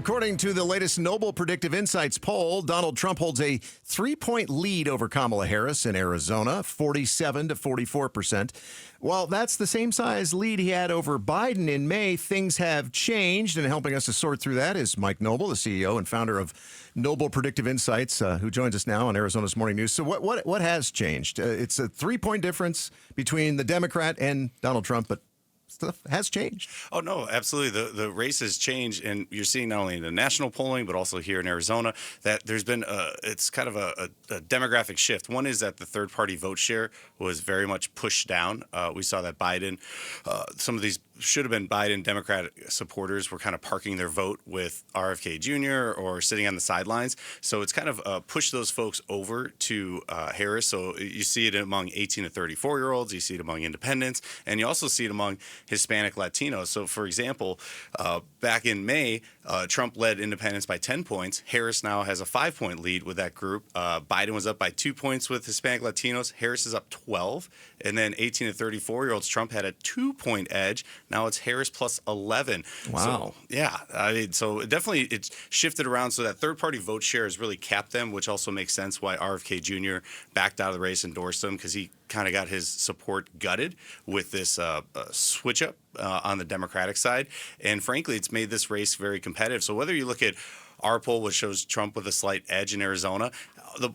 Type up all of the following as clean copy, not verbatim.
According to the latest Noble Predictive Insights poll, Donald Trump holds a 3-point lead over Kamala Harris in Arizona, 47 to 44%. While that's the same size lead he had over Biden in May, things have changed. And helping us to sort through that is Mike Noble, the CEO and founder of Noble Predictive Insights, who joins us now on Arizona's Morning News. So what has changed? It's a 3-point difference between the Democrat and Donald Trump, but stuff has changed. Oh, no, absolutely. The race has changed, and you're seeing not only in the national polling, but also here in Arizona, that there's been it's kind of a demographic shift. One is that the third-party vote share was very much pushed down. We saw that Biden, some of these should have been Biden Democratic supporters were kind of parking their vote with RFK Jr. or sitting on the sidelines. So it's kind of pushed those folks over to Harris. So you see it among 18 to 34-year-olds. You see it among independents. And you also see it among Hispanic Latinos. So, for example, back in May, Trump led independents by 10 points. Harris now has a 5-point lead with that group. Biden was up by 2 points with Hispanic Latinos. Harris is up 12. And then 18 to 34-year-olds, Trump had a 2-point edge. Now it's Harris plus 11. Wow. So, yeah. I mean, so definitely it's shifted around. So that third-party vote share has really capped them, which also makes sense why RFK Jr. backed out of the race, endorsed him, because he kind of got his support gutted with this switch up on the Democratic side. And frankly, it's made this race very competitive. So whether you look at our poll, which shows Trump with a slight edge in Arizona,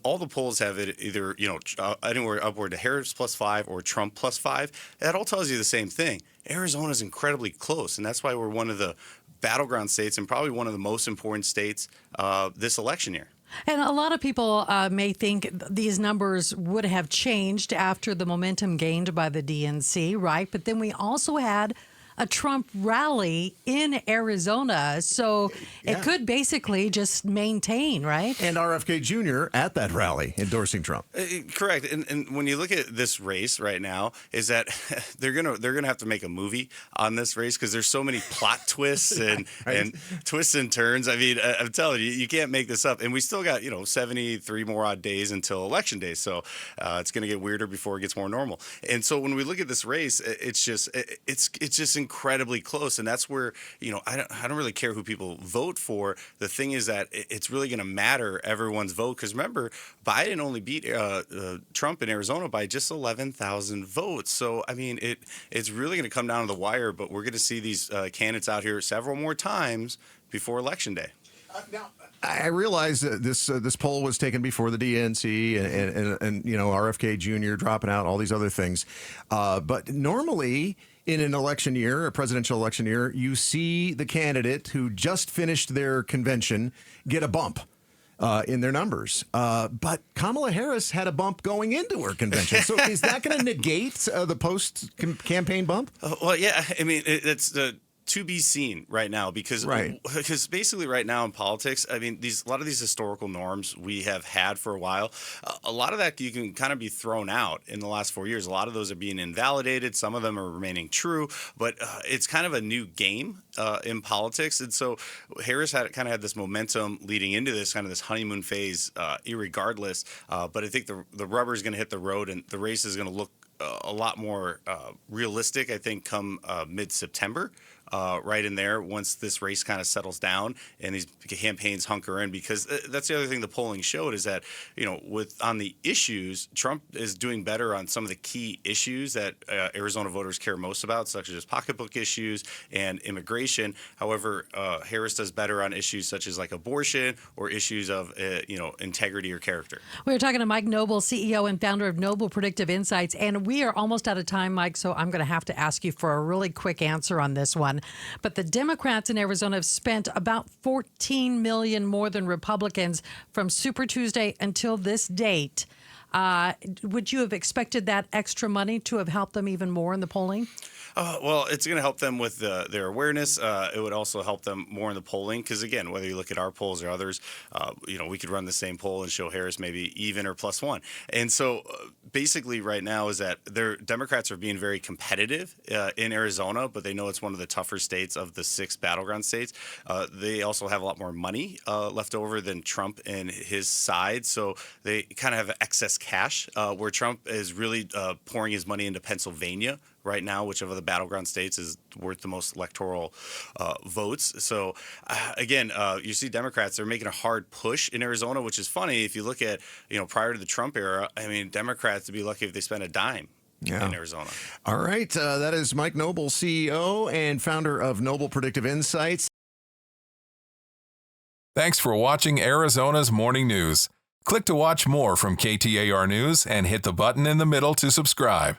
all the polls have it either, anywhere upward to Harris plus 5 or Trump plus 5. That all tells you the same thing. Arizona is incredibly close, and that's why we're one of the battleground states and probably one of the most important states this election year. And a lot of people may think these numbers would have changed after the momentum gained by the DNC, right? But then we also had a Trump rally in Arizona. So it could basically just maintain, right? And RFK Jr. at that rally endorsing Trump. Correct. And when you look at this race right now, is that they're gonna have to make a movie on this race because there's so many plot twists and twists and turns. I mean, I'm telling you, you can't make this up. And we still got 73 more odd days until election day. So it's gonna get weirder before it gets more normal. And so when we look at this race, it's just incredibly close, and that's where I don't really care who people vote for. The thing is that it's really going to matter everyone's vote, because remember, Biden only beat Trump in Arizona by just 11,000 votes. So I mean, it's really going to come down to the wire. But we're going to see these candidates out here several more times before Election Day. Now, I realize that this poll was taken before the DNC and RFK Jr. dropping out, all these other things. But normally, in an election year, a presidential election year, you see the candidate who just finished their convention get a bump in their numbers. But Kamala Harris had a bump going into her convention. So is that going to negate the post-campaign bump? Well, yeah. I mean, it's the to be seen right now, because basically right now in politics, I mean, a lot of these historical norms we have had for a while, a lot of that you can kind of be thrown out in the last 4 years. A lot of those are being invalidated. Some of them are remaining true, but it's kind of a new game in politics. And so Harris kind of had this momentum leading into this kind of this honeymoon phase, irregardless. But I think the rubber is going to hit the road, and the race is going to look a lot more realistic, I think, come mid-September. Right in there, once this race kind of settles down and these campaigns hunker in, because that's the other thing the polling showed, is that on the issues, Trump is doing better on some of the key issues that Arizona voters care most about, such as pocketbook issues and immigration. However, Harris does better on issues such as like abortion or issues of integrity or character. We're talking to Mike Noble, CEO and founder of Noble Predictive Insights, and we are almost out of time, Mike. So I'm going to have to ask you for a really quick answer on this one. But the Democrats in Arizona have spent about $14 million more than Republicans from Super Tuesday until this date. Would you have expected that extra money to have helped them even more in the polling? Well, it's going to help them with their awareness. It would also help them more in the polling, because, again, whether you look at our polls or others, we could run the same poll and show Harris maybe even or +1. And so basically right now is that Democrats are being very competitive in Arizona, but they know it's one of the tougher states of the 6 battleground states. They also have a lot more money left over than Trump and his side, so they kind of have excess cash, where Trump is really pouring his money into Pennsylvania right now, whichever of the battleground states is worth the most electoral votes. So, again, you see Democrats, they're making a hard push in Arizona, which is funny. If you look at, prior to the Trump era, I mean, Democrats would be lucky if they spent a dime in Arizona. All right. That is Mike Noble, CEO and founder of Noble Predictive Insights. Thanks for watching Arizona's Morning News. Click to watch more from KTAR News and hit the button in the middle to subscribe.